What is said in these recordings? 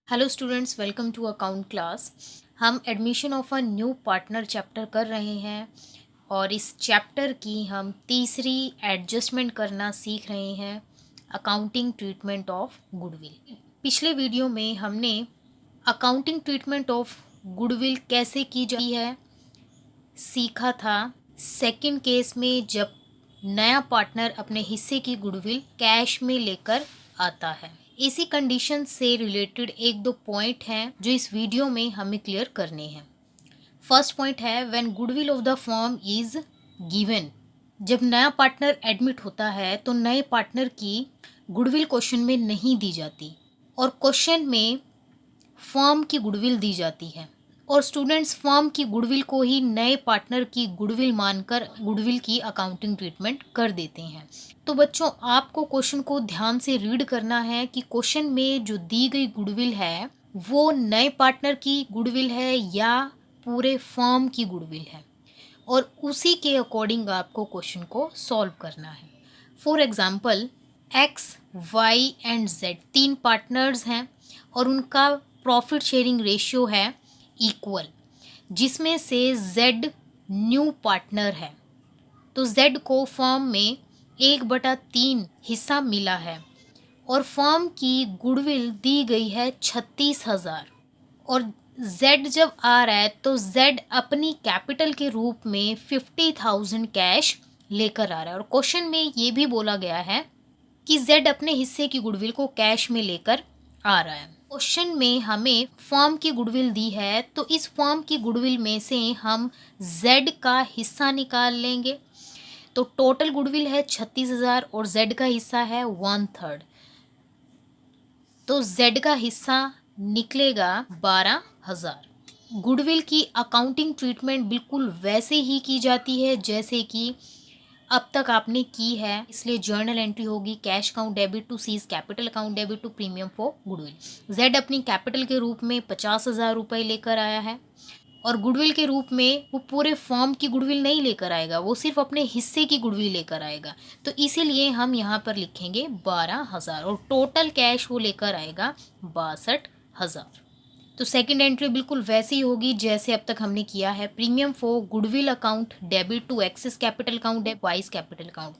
Hello students, welcome to account class. हम admission of a new partner chapter कर रहे हैं और इस चैप्टर की हम तीसरी एडजस्टमेंट करना सीख रहे हैं, अकाउंटिंग ट्रीटमेंट ऑफ गुडविल। पिछले वीडियो में हमने अकाउंटिंग ट्रीटमेंट ऑफ गुडविल कैसे की जाती है सीखा था। सेकंड केस में जब नया पार्टनर अपने हिस्से की गुडविल कैश में लेकर आता है। इसी कंडीशन से रिलेटेड एक दो पॉइंट हैं जो इस वीडियो में हमें क्लियर करने हैं। फर्स्ट पॉइंट है when goodwill of the firm is given. जब नया पार्टनर एडमिट होता है तो नए पार्टनर की गुडविल क्वेश्चन में नहीं दी जाती और क्वेश्चन में फर्म की गुडविल दी जाती है और स्टूडेंट्स फर्म की गुडविल को ही नए पार्टनर की गुडविल मानकर गुडविल की अकाउंटिंग ट्रीटमेंट कर देते हैं। तो बच्चों, आपको क्वेश्चन को ध्यान से रीड करना है कि क्वेश्चन में जो दी गई गुडविल है वो नए पार्टनर की गुडविल है या पूरे फर्म की गुडविल है और उसी के अकॉर्डिंग आपको क्वेश्चन को सॉल्व करना है। For example, X, Y and Z तीन पार्टनर्स हैं और उनका प्रॉफिट शेयरिंग रेशियो है इक्वल, जिसमें से जेड न्यू पार्टनर है। तो जेड को फर्म में 1/3 हिस्सा मिला है और फर्म की गुडविल दी गई है 36,000 और जेड जब आ रहा है तो जेड अपनी कैपिटल के रूप में 50,000 कैश लेकर आ रहा है और क्वेश्चन में ये भी बोला गया है कि जेड अपने हिस्से की गुडविल को कैश में लेकर आ रहा है। क्वेश्चन में हमें फर्म की गुडविल दी है तो इस फर्म की गुडविल में से हम जेड का हिस्सा निकाल लेंगे। तो टोटल गुडविल है 36,000 और जेड का हिस्सा है 1/3। तो जेड का हिस्सा निकलेगा 12,000। गुडविल की अकाउंटिंग ट्रीटमेंट बिल्कुल वैसे ही की जाती है जैसे कि अब तक आपने की है, इसलिए जर्नल एंट्री होगी cash account debit to Z's capital account debit to premium for goodwill. Z अपनी कैपिटल के रूप में 50,000 रुपये लेकर आया है और गुडविल के रूप में वो पूरे फर्म की गुडविल नहीं लेकर आएगा, वो सिर्फ अपने हिस्से की गुडविल लेकर आएगा। तो इसीलिए हम यहाँ पर लिखेंगे 12,000 और टोटल कैश वो लेकर आएगा 62,000। तो सेकंड एंट्री बिल्कुल वैसी ही होगी जैसे अब तक हमने किया है। Premium for goodwill account debit to excess capital account है वाइस कैपिटल अकाउंट।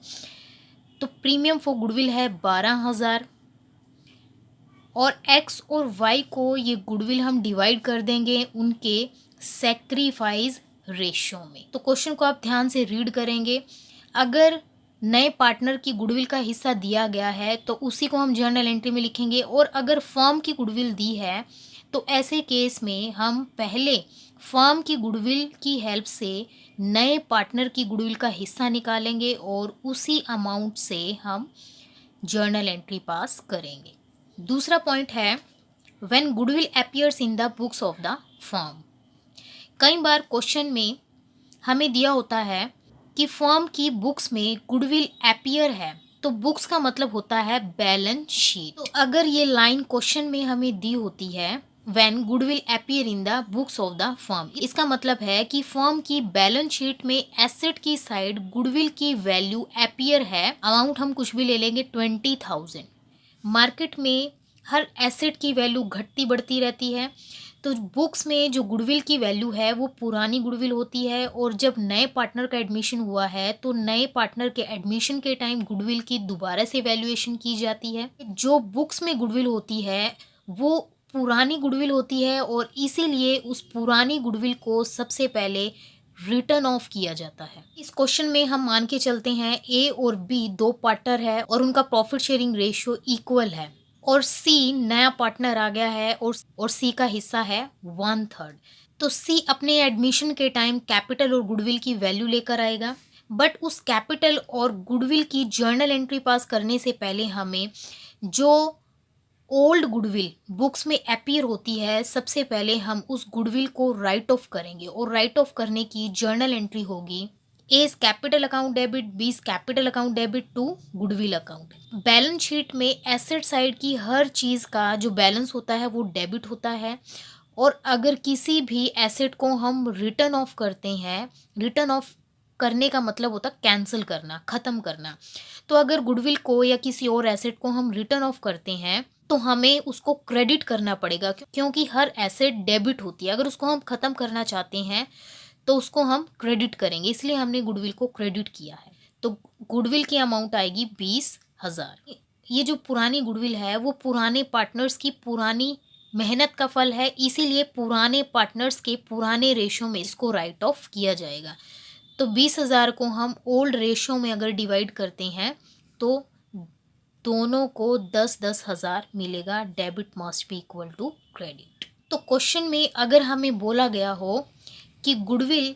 तो प्रीमियम फॉर गुडविल है 12,000 और एक्स और वाई को ये गुडविल हम डिवाइड कर देंगे उनके सेक्रीफाइस रेशियो में। तो क्वेश्चन को आप ध्यान से रीड करेंगे। अगर नए पार्टनर की गुडविल का हिस्सा दिया गया है तो उसी को हम जर्नल एंट्री में लिखेंगे और अगर फर्म की गुडविल दी है तो ऐसे केस में हम पहले फर्म की गुडविल की हेल्प से नए पार्टनर की गुडविल का हिस्सा निकालेंगे और उसी अमाउंट से हम जर्नल एंट्री पास करेंगे। दूसरा पॉइंट है when goodwill appears in the books of the firm. कई बार क्वेश्चन में हमें दिया होता है कि फर्म की बुक्स में गुडविल अपीयर है, तो बुक्स का मतलब होता है बैलेंस शीट। तो अगर ये लाइन क्वेश्चन में हमें दी होती है when goodwill appear in the books of the firm, इसका मतलब है कि फर्म की बैलेंस शीट में एसेट की साइड गुडविल की वैल्यू अपीयर है। अमाउंट हम कुछ भी ले लेंगे 20,000। मार्केट में हर एसेट की वैल्यू घटती बढ़ती रहती है, तो बुक्स में जो गुडविल की वैल्यू है वो पुरानी गुडविल होती है और जब नए पार्टनर का एडमिशन हुआ है तो नए पार्टनर के एडमिशन के टाइम गुडविल की दोबारा से वैल्यूएशन की जाती है। जो बुक्स में गुडविल होती है वो पुरानी गुडविल होती है और इसीलिए उस पुरानी गुडविल को सबसे पहले रिटर्न ऑफ किया जाता है। इस क्वेश्चन में हम मान के चलते हैं ए और बी दो पार्टनर है और उनका प्रॉफिट शेयरिंग रेशियो इक्वल है और सी नया पार्टनर आ गया है और सी का हिस्सा है 1/3। तो सी अपने एडमिशन के टाइम कैपिटल और गुडविल की वैल्यू लेकर आएगा, बट उस कैपिटल और गुडविल की जर्नल एंट्री पास करने से पहले हमें जो ओल्ड गुडविल बुक्स में अपीयर होती है सबसे पहले हम उस गुडविल को राइट ऑफ करेंगे और राइट ऑफ करने की जर्नल एंट्री होगी A is capital account debit, B is capital account debit to goodwill account. Balance sheet में एसेट साइड की हर चीज़ का जो बैलेंस होता है वो डेबिट होता है और अगर किसी भी एसेट को हम रिटर्न ऑफ करते हैं, रिटर्न ऑफ करने का मतलब होता है कैंसिल करना, ख़त्म करना। तो अगर गुडविल को या किसी और एसेट को हम रिटर्न ऑफ करते हैं तो हमें उसको क्रेडिट करना पड़ेगा, क्योंकि हर एसेट डेबिट होती है। अगर उसको हम ख़त्म करना चाहते हैं तो उसको हम क्रेडिट करेंगे, इसलिए हमने गुडविल को क्रेडिट किया है। तो गुडविल की अमाउंट आएगी 20,000। ये जो पुरानी गुडविल है वो पुराने पार्टनर्स की पुरानी मेहनत का फल है, इसीलिए पुराने पार्टनर्स के पुराने रेशो में इसको राइट ऑफ किया जाएगा। तो 20,000 को हम ओल्ड रेशो में अगर डिवाइड करते हैं तो दोनों को 10-10 हज़ार मिलेगा। Debit must be equal to credit. तो क्वेश्चन में अगर हमें बोला गया हो कि goodwill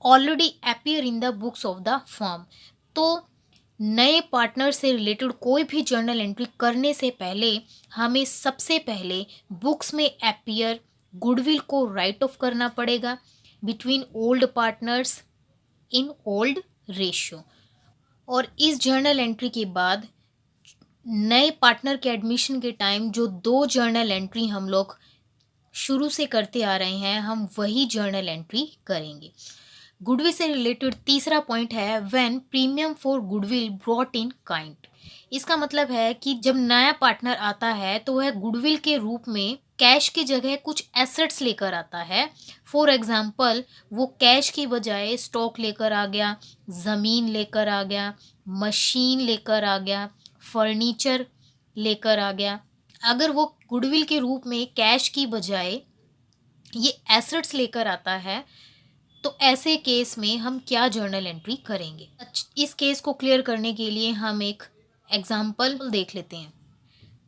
already appear in the books of the firm, तो नए पार्टनर से रिलेटेड कोई भी जर्नल एंट्री करने से पहले हमें सबसे पहले बुक्स में अपीयर गुडविल को राइट ऑफ करना पड़ेगा between old partners in old ratio. और इस जर्नल एंट्री के बाद नए पार्टनर के एडमिशन के टाइम जो 2 जर्नल एंट्री हम लोग शुरू से करते आ रहे हैं, हम वही जर्नल एंट्री करेंगे। गुडविल से रिलेटेड तीसरा पॉइंट है when premium for goodwill brought in kind. इसका मतलब है कि जब नया पार्टनर आता है तो वह गुडविल के रूप में कैश की जगह कुछ एसेट्स लेकर आता है। फॉर एग्जांपल, वो कैश की बजाय स्टॉक लेकर आ गया, ज़मीन लेकर आ गया, मशीन लेकर आ गया, फर्नीचर लेकर आ गया। अगर वो गुडविल के रूप में कैश की बजाय ये एसेट्स लेकर आता है तो ऐसे केस में हम क्या जर्नल एंट्री करेंगे। इस केस को क्लियर करने के लिए हम एक एग्जाम्पल देख लेते हैं।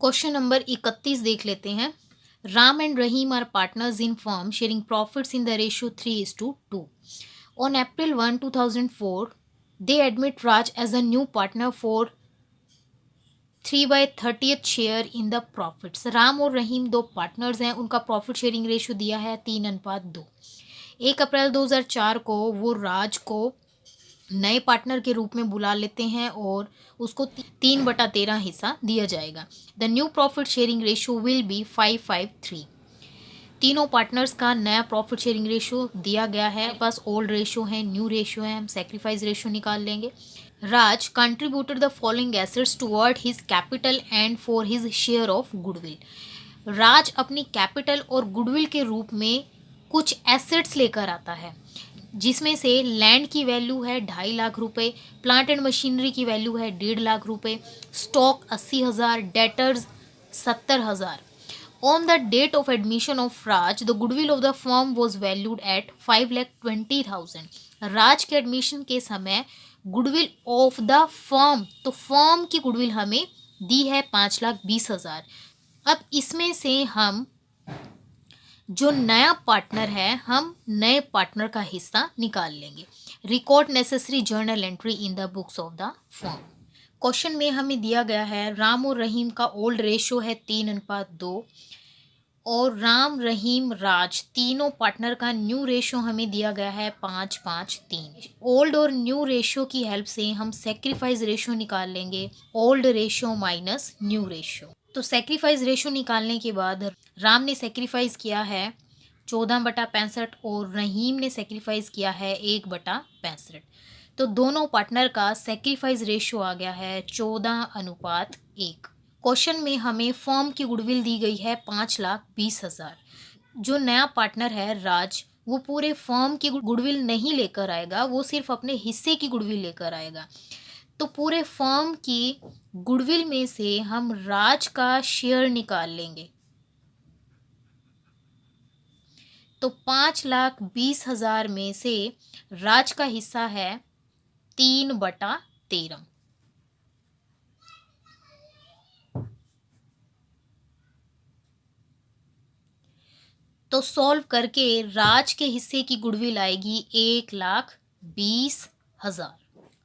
क्वेश्चन नंबर 31 देख लेते हैं। Ram and Rahim are partners in firm sharing profits in the ratio 3:2। On April 1, 2004 they admit Raj as a new partner for 3/30th share in the profits. Ram और रहीम 2 पार्टनर्स हैं, उनका प्रॉफिट शेयरिंग रेशियो दिया है 3:2। 1 अप्रैल 2004 को वो राज को नए पार्टनर के रूप में बुला लेते हैं और उसको 3/13 हिस्सा दिया जाएगा। The new profit sharing ratio will be 5:5:3। तीनों पार्टनर्स का नया प्रॉफिट शेयरिंग रेशियो दिया गया है। पास ओल्ड रेशियो है, न्यू रेशियो है, हम सेक्रीफाइस रेशियो निकाल लेंगे। Raj contributed the following assets toward his capital and for his share of goodwill. Raj अपनी कैपिटल और गुडविल के रूप में कुछ एसेट्स लेकर आता है, जिसमें से लैंड की वैल्यू है 2.5 लाख रुपए, प्लांट एंड मशीनरी की वैल्यू है 1.5 लाख रुपए, stock 80,000, debtors 70,000। On the date of admission of Raj the goodwill of the firm was valued at 5,20,000। Raj के एडमिशन के समय गुडविल ऑफ द फर्म, तो फर्म की गुडविल हमें दी है 5,20,000। अब इसमें से हम जो नया पार्टनर है, हम नए पार्टनर का हिस्सा निकाल लेंगे। Record necessary journal entry in the books of the firm. Question में हमें दिया गया है राम और रहीम का ओल्ड रेशियो है 3:2 और राम, रहीम, राज तीनों पार्टनर का न्यू रेशियो हमें दिया गया है 5:5:3। ओल्ड और न्यू रेशियो की हेल्प से हम सेक्रीफाइस रेशियो निकाल लेंगे, old ratio minus new ratio. तो सेक्रीफाइस रेशियो निकालने के बाद राम ने सेक्रीफाइस किया है 14/65 और रहीम ने सेक्रीफाइस किया है 1/65। तो दोनों पार्टनर का सेक्रीफाइस रेशियो आ गया है 14:1। क्वेश्चन में हमें फर्म की गुडविल दी गई है 5,20,000। जो नया पार्टनर है राज, वो पूरे फर्म की गुडविल नहीं लेकर आएगा, वो सिर्फ अपने हिस्से की गुडविल लेकर आएगा। तो पूरे फर्म की गुडविल में से हम राज का शेयर निकाल लेंगे। तो 5,20,000 में से राज का हिस्सा है 3/13। तो सॉल्व करके राज के हिस्से की गुडविल आएगी 1,20,000।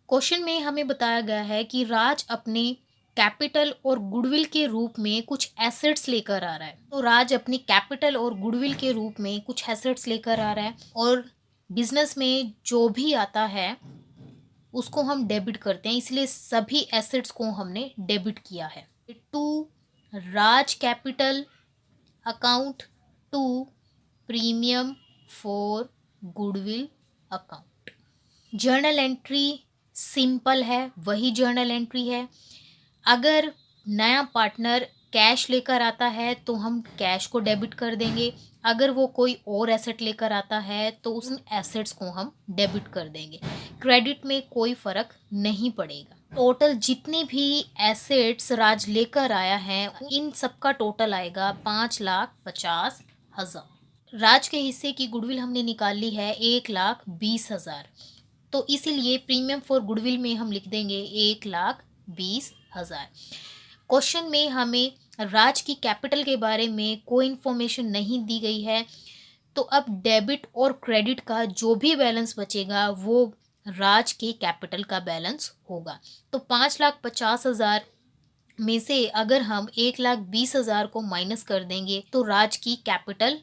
क्वेश्चन में हमें बताया गया है कि राज अपने कैपिटल और गुडविल के रूप में कुछ एसेट्स लेकर आ रहा है। तो राज अपनी कैपिटल और गुडविल के रूप में कुछ एसेट्स लेकर आ रहा है और बिजनेस में जो भी आता है उसको हम डेबिट करते हैं, इसलिए सभी एसेट्स को हमने डेबिट किया है। To Raj capital account, to premium for goodwill account. Journal entry simple है, वही जर्नल एंट्री है। अगर नया पार्टनर कैश लेकर आता है तो हम कैश को डेबिट कर देंगे, अगर वो कोई और एसेट लेकर आता है तो उन एसेट्स को हम डेबिट कर देंगे। क्रेडिट में कोई फ़र्क नहीं पड़ेगा। टोटल जितने भी एसेट्स राज लेकर आया है इन सब का टोटल आएगा 5,50,000। राज के हिस्से की गुडविल हमने निकाली है 1,20,000, तो इसीलिए प्रीमियम फॉर गुडविल में हम लिख देंगे 1,20,000। क्वेश्चन में हमें राज की कैपिटल के बारे में कोई इन्फॉर्मेशन नहीं दी गई है, तो अब डेबिट और क्रेडिट का जो भी बैलेंस बचेगा वो राज के कैपिटल का बैलेंस होगा। तो 5,50,000 में से अगर हम 1,20,000 को माइनस कर देंगे तो राज की कैपिटल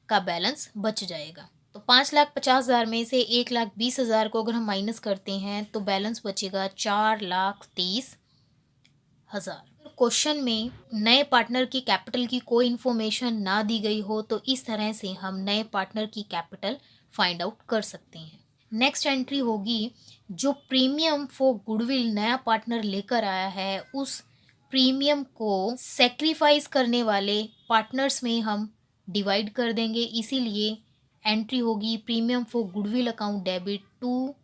का बैलेंस बच जाएगा। तो 5,50,000 में से 1,20,000 को अगर हम माइनस करते हैं तो बैलेंस बचेगा 4,30,000। क्वेश्चन में नए पार्टनर की कैपिटल की कोई इन्फॉर्मेशन ना दी गई हो तो इस तरह से हम नए पार्टनर की कैपिटल फाइंड आउट कर सकते हैं। नेक्स्ट एंट्री होगी जो प्रीमियम फॉर गुडविल नया पार्टनर लेकर आया है उस प्रीमियम को सेक्रीफाइस करने वाले पार्टनर्स में हम डिवाइड कर देंगे, इसीलिए एंट्री होगी premium for goodwill account debit to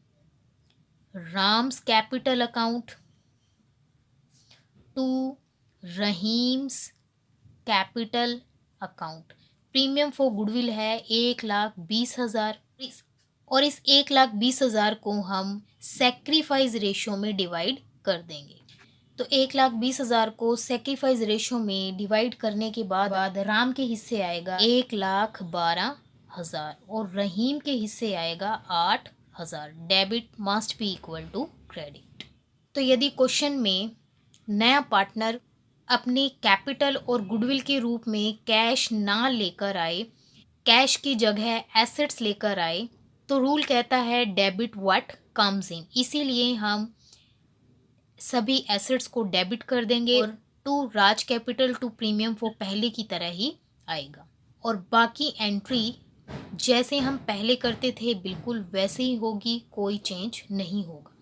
Ram's capital account to Rahim's capital account. Premium for goodwill है 1,20,000 और इस 1,20,000 को हम सेक्रीफाइस रेशियो में डिवाइड कर देंगे। तो 1,20,000 को सेक्रीफाइस रेशियो में डिवाइड करने के बाद राम के हिस्से आएगा 1,12,000 और रहीम के हिस्से आएगा 8,000। Debit must be equal to credit. तो यदि क्वेश्चन में नया पार्टनर अपने कैपिटल और गुडविल के रूप में कैश ना लेकर आए, कैश की जगह एसेट्स लेकर आए, तो रूल कहता है डेबिट व्हाट कम्स इन, इसीलिए हम सभी एसेट्स को डेबिट कर देंगे और to Raj capital to premium वो पहले की तरह ही आएगा और बाकी एंट्री जैसे हम पहले करते थे बिल्कुल वैसे ही होगी, कोई चेंज नहीं होगा।